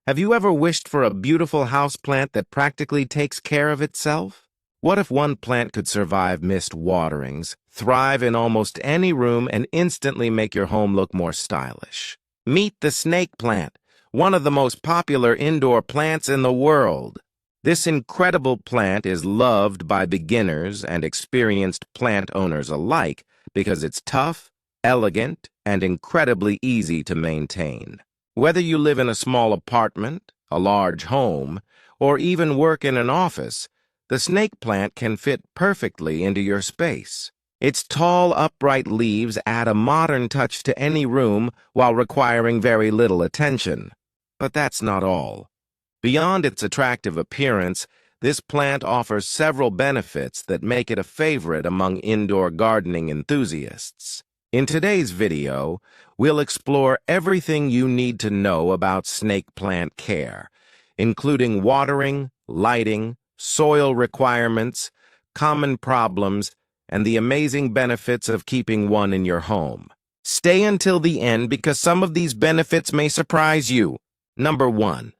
Have you ever wished for a beautiful houseplant that practically takes care of itself? What if one plant could survive missed waterings, thrive in almost any room, and instantly make your home look more stylish? Meet the snake plant, one of the most popular indoor plants in the world. This incredible plant is loved by beginners and experienced plant owners alike because it's tough, elegant, and incredibly easy to maintain. Whether you live in a small apartment, a large home, or even work in an office, the snake plant can fit perfectly into your space. Its tall, upright leaves add a modern touch to any room while requiring very little attention. But that's not all. Beyond its attractive appearance, this plant offers several benefits that make it a favorite among indoor gardening enthusiasts. In today's video, we'll explore everything you need to know about snake plant care, including watering, lighting, soil requirements, common problems, and the amazing benefits of keeping one in your home. Stay until the end because some of these benefits may surprise you. Number 1.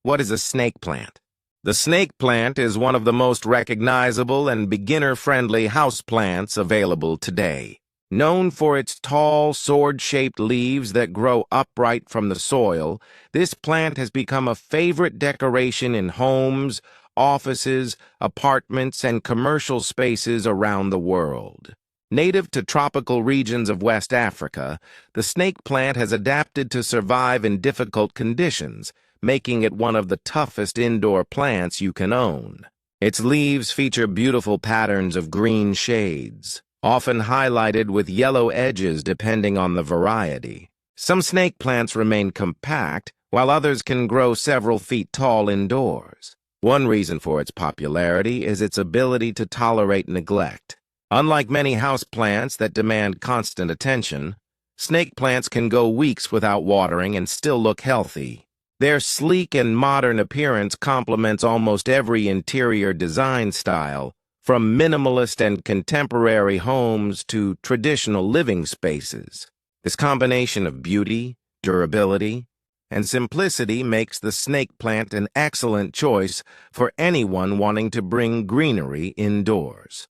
What is a snake plant? The snake plant is one of the most recognizable and beginner-friendly houseplants available today. Known for its tall, sword-shaped leaves that grow upright from the soil, this plant has become a favorite decoration in homes, offices, apartments, and commercial spaces around the world. Native to tropical regions of West Africa, the snake plant has adapted to survive in difficult conditions, making it one of the toughest indoor plants you can own. Its leaves feature beautiful patterns of green shades, often highlighted with yellow edges depending on the variety. Some snake plants remain compact, while others can grow several feet tall indoors. One reason for its popularity is its ability to tolerate neglect. Unlike many houseplants that demand constant attention, snake plants can go weeks without watering and still look healthy. Their sleek and modern appearance complements almost every interior design style, from minimalist and contemporary homes to traditional living spaces. This combination of beauty, durability, and simplicity makes the snake plant an excellent choice for anyone wanting to bring greenery indoors.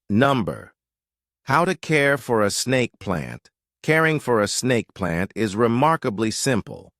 How to care for a snake plant. Caring for a snake plant is remarkably simple,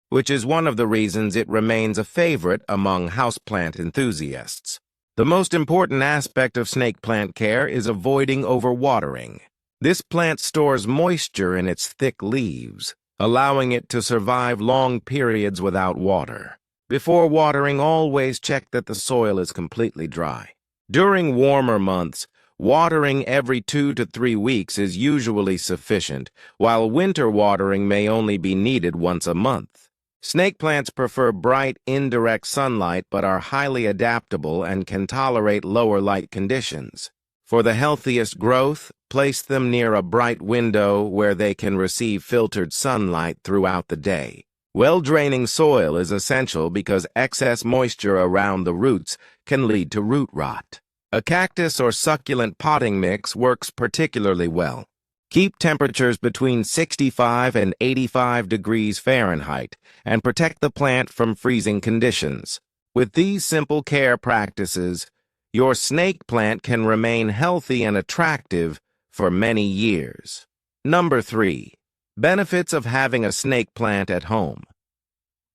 which is one of the reasons it remains a favorite among houseplant enthusiasts. The most important aspect of snake plant care is avoiding overwatering. This plant stores moisture in its thick leaves, allowing it to survive long periods without water. Before watering, always check that the soil is completely dry. During warmer months, watering every 2 to 3 weeks is usually sufficient, while winter watering may only be needed once a month. Snake plants prefer bright, indirect sunlight but are highly adaptable and can tolerate lower light conditions. For the healthiest growth, place them near a bright window where they can receive filtered sunlight throughout the day. Well-draining soil is essential because excess moisture around the roots can lead to root rot. A cactus or succulent potting mix works particularly well. Keep temperatures between 65 and 85 degrees Fahrenheit and protect the plant from freezing conditions. With these simple care practices, your snake plant can remain healthy and attractive for many years. Number 3. Benefits of having a snake plant at home.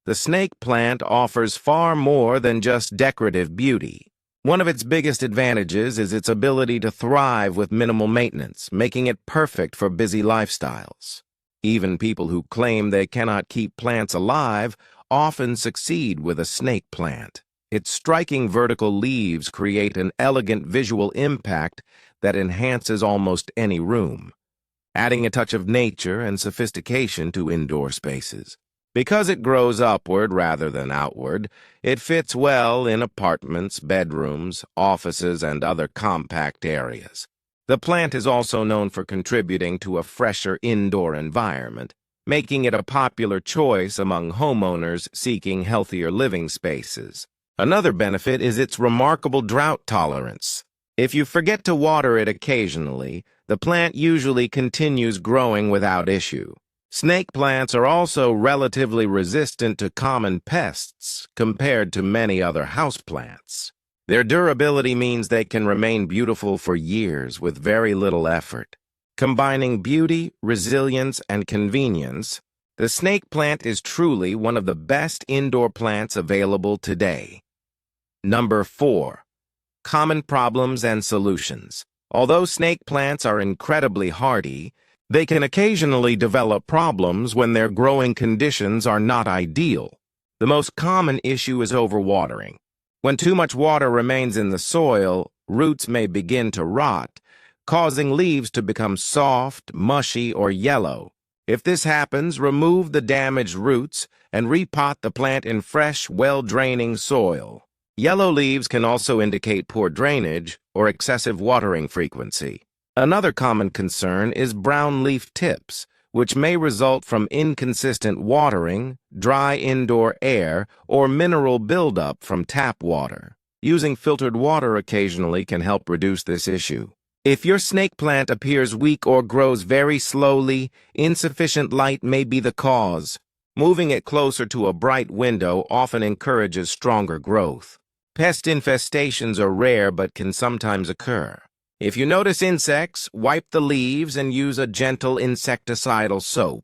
The snake plant offers far more than just decorative beauty. One of its biggest advantages is its ability to thrive with minimal maintenance, making it perfect for busy lifestyles. Even people who claim they cannot keep plants alive often succeed with a snake plant. Its striking vertical leaves create an elegant visual impact that enhances almost any room, adding a touch of nature and sophistication to indoor spaces. Because it grows upward rather than outward, it fits well in apartments, bedrooms, offices, and other compact areas. The plant is also known for contributing to a fresher indoor environment, making it a popular choice among homeowners seeking healthier living spaces. Another benefit is its remarkable drought tolerance. If you forget to water it occasionally, the plant usually continues growing without issue. Snake plants are also relatively resistant to common pests compared to many other houseplants. Their durability means they can remain beautiful for years with very little effort. Combining beauty, resilience, and convenience, the snake plant is truly one of the best indoor plants available today. Number 4. Common problems and solutions. Although snake plants are incredibly hardy, they can occasionally develop problems when their growing conditions are not ideal. The most common issue is overwatering. When too much water remains in the soil, roots may begin to rot, causing leaves to become soft, mushy, or yellow. If this happens, remove the damaged roots and repot the plant in fresh, well-draining soil. Yellow leaves can also indicate poor drainage or excessive watering frequency. Another common concern is brown leaf tips, which may result from inconsistent watering, dry indoor air, or mineral buildup from tap water. Using filtered water occasionally can help reduce this issue. If your snake plant appears weak or grows very slowly, insufficient light may be the cause. Moving it closer to a bright window often encourages stronger growth. Pest infestations are rare but can sometimes occur. If you notice insects, wipe the leaves and use a gentle insecticidal soap.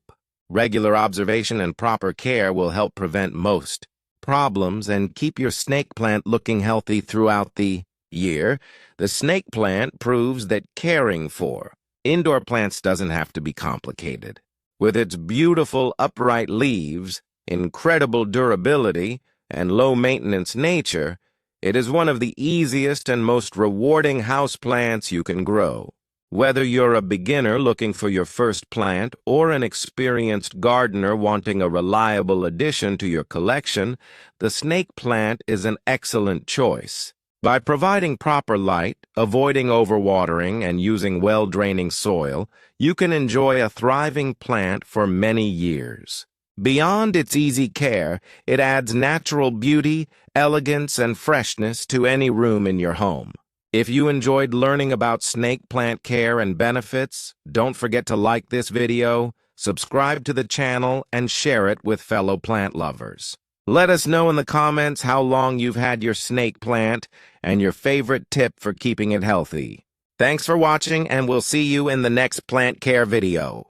Regular observation and proper care will help prevent most problems and keep your snake plant looking healthy throughout the year. The snake plant proves that caring for indoor plants doesn't have to be complicated. With its beautiful upright leaves, incredible durability, and low-maintenance nature, it is one of the easiest and most rewarding houseplants you can grow. Whether you're a beginner looking for your first plant or an experienced gardener wanting a reliable addition to your collection, the snake plant is an excellent choice. By providing proper light, avoiding overwatering, and using well-draining soil, you can enjoy a thriving plant for many years. Beyond its easy care, it adds natural beauty, elegance, and freshness to any room in your home. If you enjoyed learning about snake plant care and benefits, don't forget to like this video, subscribe to the channel, and share it with fellow plant lovers. Let us know in the comments how long you've had your snake plant and your favorite tip for keeping it healthy. Thanks for watching, and we'll see you in the next plant care video.